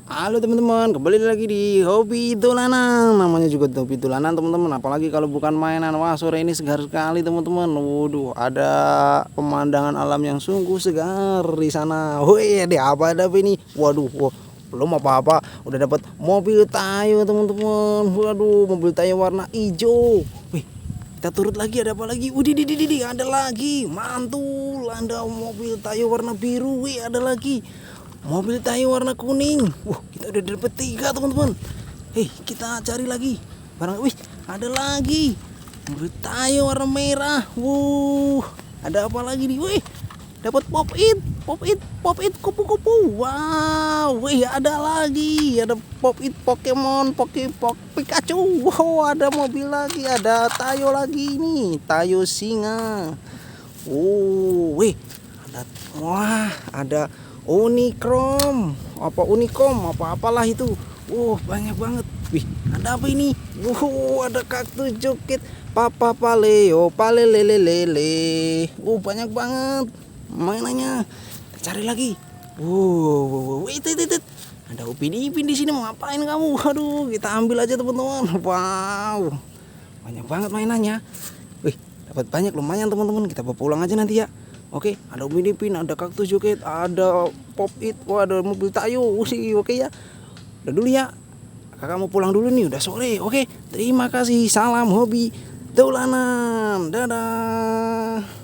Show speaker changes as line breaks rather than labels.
Halo teman-teman, kembali lagi di hobi dolanan. Namanya juga hobi dolanan teman-teman. Apalagi kalau bukan mainan. Wah, sore ini segar sekali teman-teman. Waduh, ada pemandangan alam yang sungguh segar di sana. Wih, ada apa ini? Waduh, belum apa-apa udah dapat mobil Tayo teman-teman. Waduh, mobil Tayo warna hijau. Wih, kita turut lagi, ada apa lagi? Widih, ada lagi. Mantul, ada mobil Tayo warna biru. Wih, ada lagi mobil Tayo warna kuning. Wah, kita udah dapet 3 teman-teman. Hei, kita cari lagi barang. Wih, ada lagi mobil Tayo warna merah. Ada apa lagi nih? Wih, dapat pop it kupu-kupu. Wow, wih, ada lagi, ada pop it Pokemon Pikachu. Wow, ada mobil lagi, ada Tayo lagi nih, Tayo singa. Wih, ada Unicrom, apalah itu. Banyak banget. Wih, ada apa ini? Ada kartu joget Papa Paleo, palelelelele. Banyak banget mainannya. Kita cari lagi. Wait. Ada Upin Ipin di sini, mau ngapain kamu? Waduh, kita ambil aja teman-teman. Wow, banyak banget mainannya. Wih, dapat banyak lumayan teman-teman. Kita bawa pulang aja nanti ya. Oke, ada Upin Ipin, ada kaktus joget, ada pop it, ada mobil Tayo. Oke ya. Udah dulu ya. Kakak mau pulang dulu nih, udah sore. Oke, terima kasih. Salam hobi dolanan. Dadah.